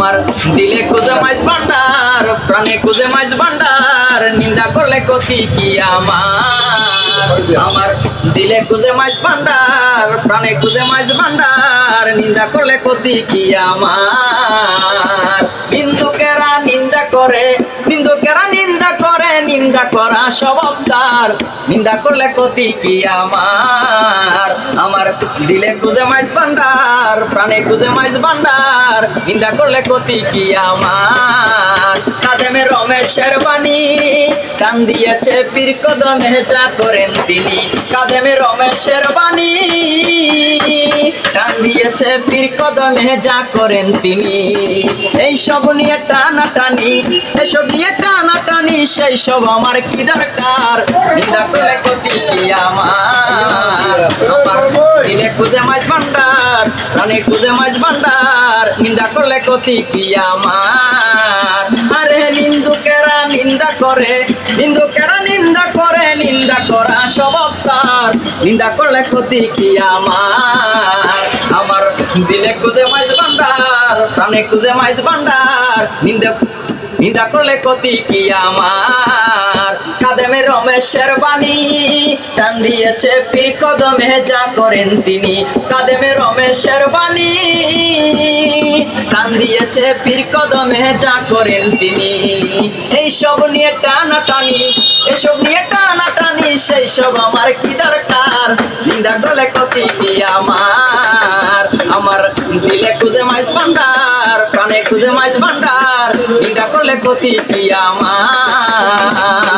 আমার দিলে খুঁজে মাছ ভান্ডার, প্রাণে খুঁজে মাছ ভান্ডার, নিন্দা করলে ক্ষতি কি আমার। আমার দিলে খুঁজে মাছ ভান্ডার, প্রাণে খুঁজে মাছ ভান্ডার, নিন্দা করলে ক্ষতি কি আমার। বিন্দুকেরা নিন্দা করে, বিন্দুকেরা নিন্দা করে, নিন্দা করা স্বভাব তার, নিন্দা করলে ক্ষতি কি আমার। আমার দিলে খুঁজে মাছ ভান্ডার, প্রাণে খুঁজে মাছ ভান্ডার, নিন্দা করলে ক্ষতি কি আমার। কাদেমে রমেশের বাণী কান দিয়েছে পীর কদমে, যা করেন তিনি। কাদেমে রমেশের বাণী কান দিয়েছে পীর কদমে, যা করেন তিনি। এইসব নিয়ে টানাটানি, এসব নিয়ে টানাটানি, সেই সব আমার কি দরকার। নিন্দা করলে ক্ষতি কি আমার। আমার দিলে খুঁজে মাছ ভান্ডার, প্রাণে খুঁজে মাছ ভান্ডার, নিন্দা করলে ক্ষতি কি আমার। আরে নিন্দুকেরা নিন্দা করে, নিন্দুকেরা নিন্দা করে, নিন্দা করা স্বভাব তার, নিন্দা করলে ক্ষতি কি আমার। আমার দিলে খুঁজে মাছ ভান্ডার, প্রাণে খুঁজে মাছ ভান্ডার, নিন্দা করলে ক্ষতি কি আমার। কাদেমে রমেশের বাণী টান দিয়েছে পীর কদমে, যা করেন তিনি। কাদেমে রমেশের বাণী টান দিয়েছে পীর কদমে, যা করেন তিনি। এইসব নিয়ে টানাটানি, এসব নিয়ে টানাটানি, সেই সব আমার কি দরকার। নিন্দা করলে ক্ষতি কি আমার। আমার দিলে খুঁজে মাছ ভান্ডার, প্রাণে খুঁজে মাছ ভান্ডার, নিন্দা করলে ক্ষতি কি আমার।